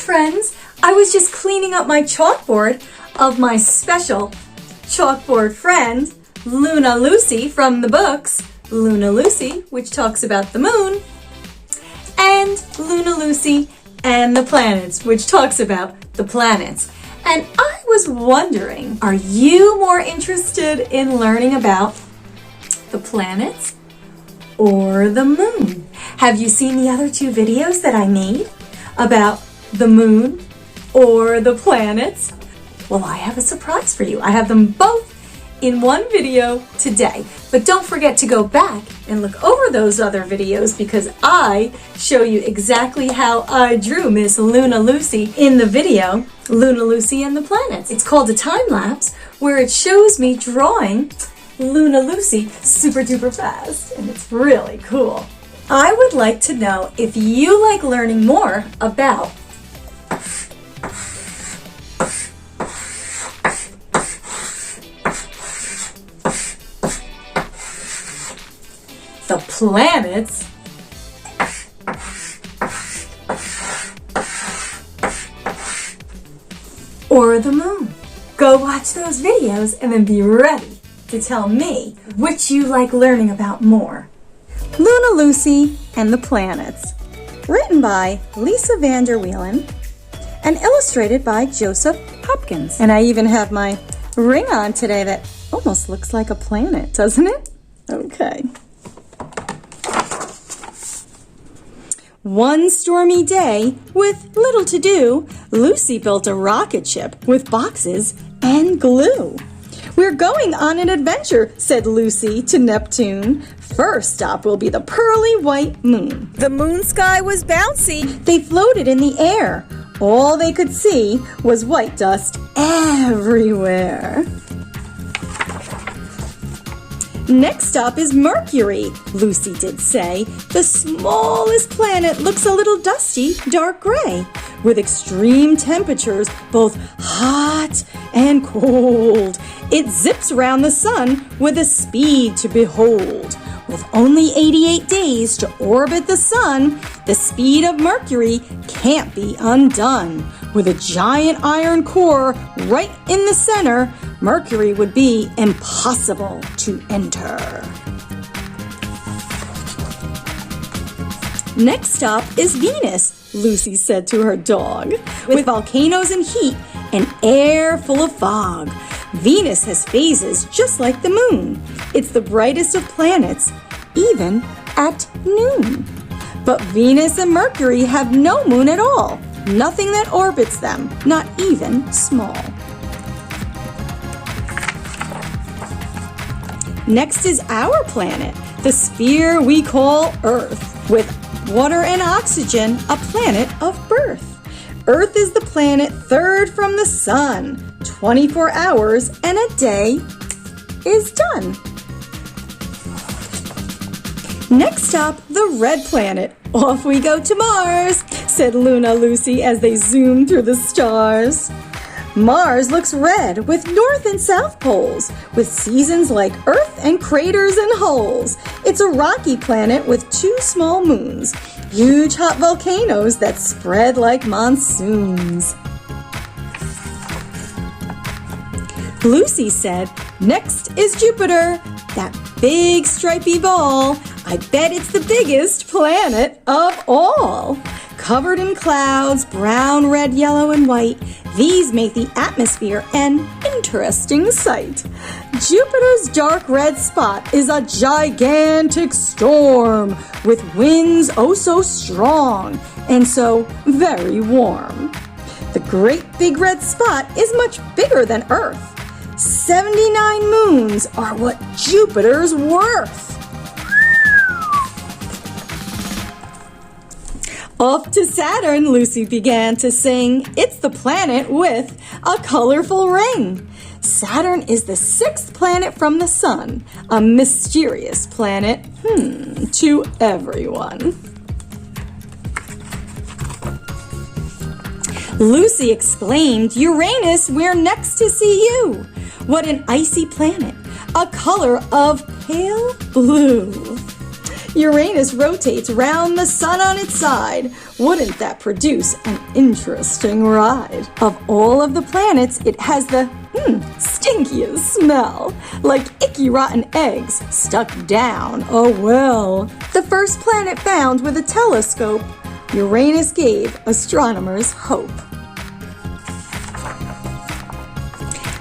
friends, I was just cleaning up my chalkboard of my special chalkboard friend, Luna Lucy from the books, Luna Lucy, which talks about the moon, and Luna Lucy and the planets, which talks about the planets. And I was wondering, are you more interested in learning about the planets or the moon? Have you seen the other two videos that I made about the moon or the planets? Well, I have a surprise for you. I have them both in one video today. But don't forget to go back and look over those other videos because I show you exactly how I drew Miss Luna Lucy in the video, Luna Lucy and the Planets. It's called a time lapse where it shows me drawing Luna Lucy super duper fast, and it's really cool. I would like to know if you like learning more about the planets or the moon. Go watch those videos and then be ready to tell me which you like learning about more. Luna Lucy and the Planets, written by Lisa Vanderwielen and illustrated by Joseph Hopkins. And I even have my ring on today that almost looks like a planet, doesn't it? Okay. One stormy day, with little to do, Lucy built a rocket ship with boxes and glue. "We're going on an adventure," said Lucy to Neptune. "First stop will be the pearly white moon." The moon sky was bouncy. They floated in the air. All they could see was white dust everywhere. "Next stop is Mercury," Lucy did say. "The smallest planet looks a little dusty, dark gray, with extreme temperatures, both hot and cold. It zips around the sun with a speed to behold. With only 88 days to orbit the sun, the speed of Mercury can't be undone. With a giant iron core right in the center, Mercury would be impossible to enter." "Next stop is Venus," Lucy said to her dog, "with volcanoes and heat and air full of fog. Venus has phases just like the moon. It's the brightest of planets, even at noon. But Venus and Mercury have no moon at all. Nothing that orbits them, not even small." Next is our planet, the sphere we call Earth, with water and oxygen, a planet of birth. Earth is the planet third from the sun. 24 hours and a day is done. Next stop, the red planet. "Off we go to Mars," said Luna Lucy as they zoomed through the stars. "Mars looks red with north and south poles, with seasons like Earth and craters and holes. It's a rocky planet with 2 small moons, huge hot volcanoes that spread like monsoons." Lucy said, "Next is Jupiter, that big stripy ball. I bet it's the biggest planet of all. Covered in clouds, brown, red, yellow, and white, these make the atmosphere an interesting sight. Jupiter's dark red spot is a gigantic storm with winds oh so strong and so very warm. The great big red spot is much bigger than Earth. 79 moons are what Jupiter's worth." Off to Saturn, Lucy began to sing. It's the planet with a colorful ring. Saturn is the 6th planet from the sun, a mysterious planet, to everyone. Lucy exclaimed, "Uranus, we're next to see you. What an icy planet, a color of pale blue. Uranus rotates round the sun on its side. Wouldn't that produce an interesting ride? Of all of the planets, it has the stinkiest smell, like icky rotten eggs stuck down a well. The first planet found with a telescope, Uranus gave astronomers hope.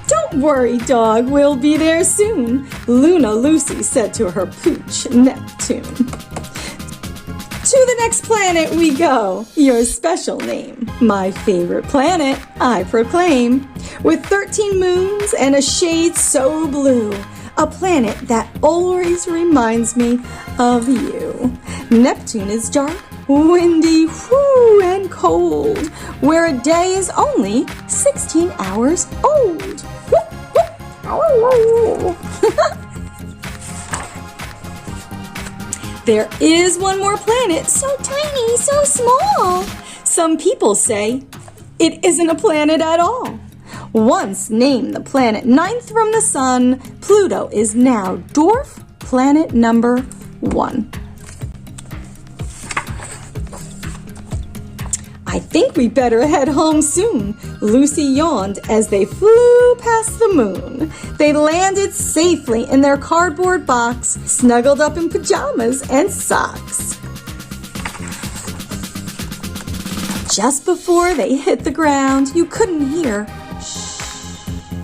Don't worry, dog, we'll be there soon, Luna Lucy said to her pooch, Neptune. To the next planet we go, your special name. My favorite planet, I proclaim. With 13 moons and a shade so blue, a planet that always reminds me of you. Neptune is dark, windy, and cold, where a day is only 16 hours old. There is one more planet, so tiny, so small. Some people say it isn't a planet at all. Once named the planet 9th from the sun, Pluto is now dwarf planet number 1. I think we better head home soon, Lucy yawned as they flew past the moon. They landed safely in their cardboard box, snuggled up in pajamas and socks. Just before they hit the ground, you couldn't hear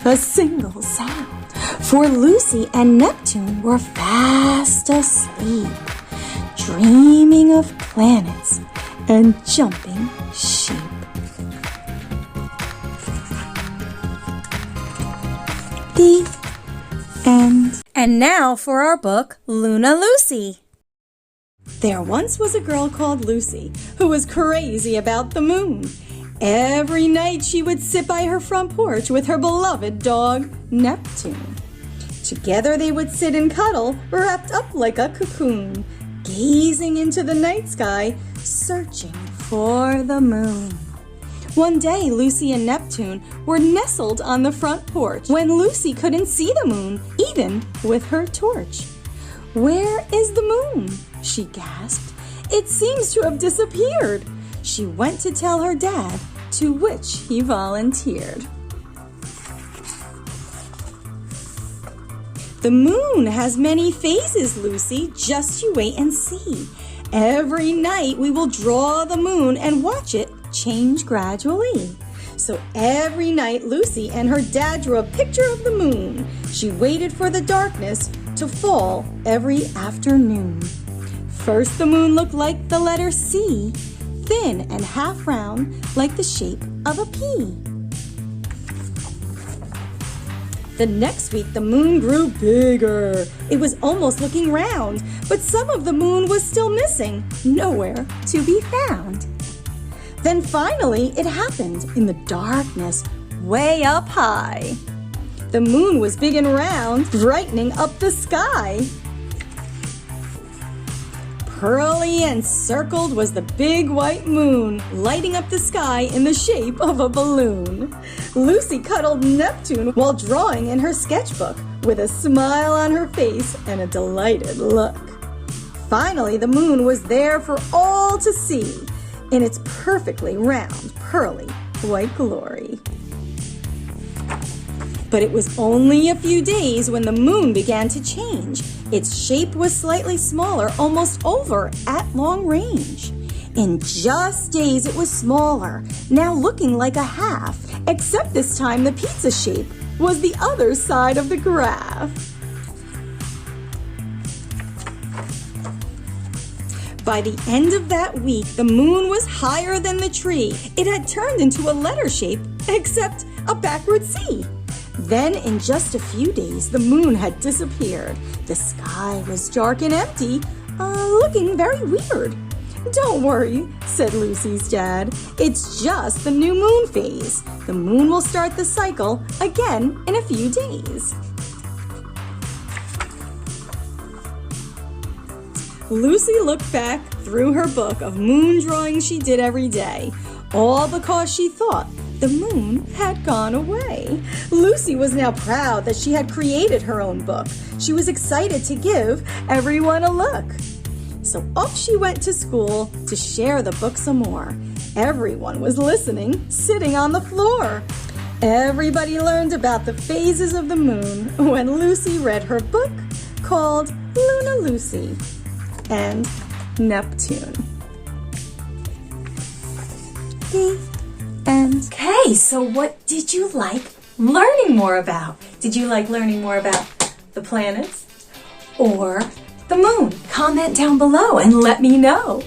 a single sound, for Lucy and Neptune were fast asleep, dreaming of planets and jumping sheep. The end. And now for our book, Luna Lucy. There once was a girl called Lucy who was crazy about the moon. Every night she would sit by her front porch with her beloved dog, Neptune. Together they would sit and cuddle, wrapped up like a cocoon, gazing into the night sky, searching for the moon. One day, Lucy and Neptune were nestled on the front porch when Lucy couldn't see the moon, even with her torch. "Where is the moon?" she gasped. "It seems to have disappeared." She went to tell her dad, to which he volunteered. "The moon has many phases, Lucy. Just you wait and see. Every night we will draw the moon and watch it change gradually." So every night Lucy and her dad drew a picture of the moon. She waited for the darkness to fall every afternoon. First the moon looked like the letter C, thin and half round like the shape of a pea. The next week the moon grew bigger. It was almost looking round, but some of the moon was still missing, nowhere to be found. Then finally it happened in the darkness, way up high. The moon was big and round, brightening up the sky. Pearly and circled was the big white moon, lighting up the sky in the shape of a balloon. Lucy cuddled Neptune while drawing in her sketchbook, with a smile on her face and a delighted look. Finally, the moon was there for all to see, in its perfectly round, pearly white glory. But it was only a few days when the moon began to change. Its shape was slightly smaller, almost over at long range. In just days, it was smaller, now looking like a half, except this time the pizza shape was the other side of the graph. By the end of that week, the moon was higher than the tree. It had turned into a letter shape, except a backward C. Then, in just a few days, the moon had disappeared. The sky was dark and empty, looking very weird. "Don't worry," said Lucy's dad. "It's just the new moon phase. The moon will start the cycle again in a few days." Lucy looked back through her book of moon drawings she did every day, all because she thought the moon had gone away. Lucy was now proud that she had created her own book. She was excited to give everyone a look. So off she went to school to share the book some more. Everyone was listening, sitting on the floor. Everybody learned about the phases of the moon when Lucy read her book called Lunar Lucy and Neptune. The end. Okay, so what did you like learning more about? Did you like learning more about the planets or the moon? Comment down below and let me know.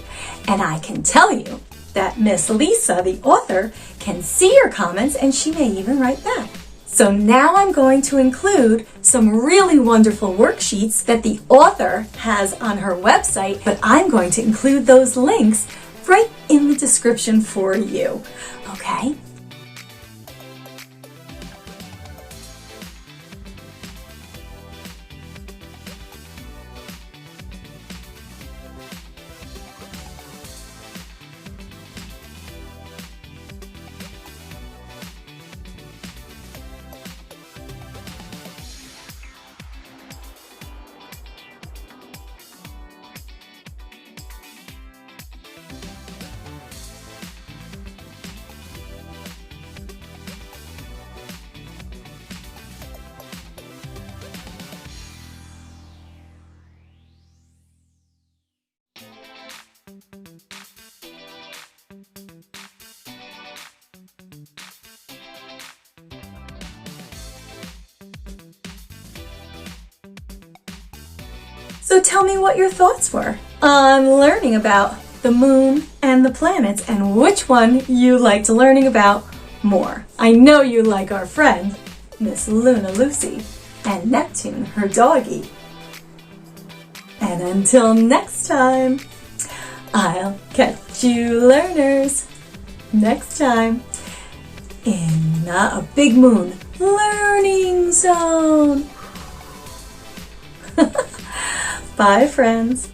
And I can tell you that Miss Lisa, the author, can see your comments and she may even write back. So now I'm going to include some really wonderful worksheets that the author has on her website, but I'm going to include those links right in the description for you. Okay? So tell me what your thoughts were on learning about the moon and the planets and which one you liked learning about more. I know you like our friend, Miss Lunar Lucy, and Neptune, her doggie. And until next time, I'll catch you learners next time in a big moon learning zone. Bye, friends.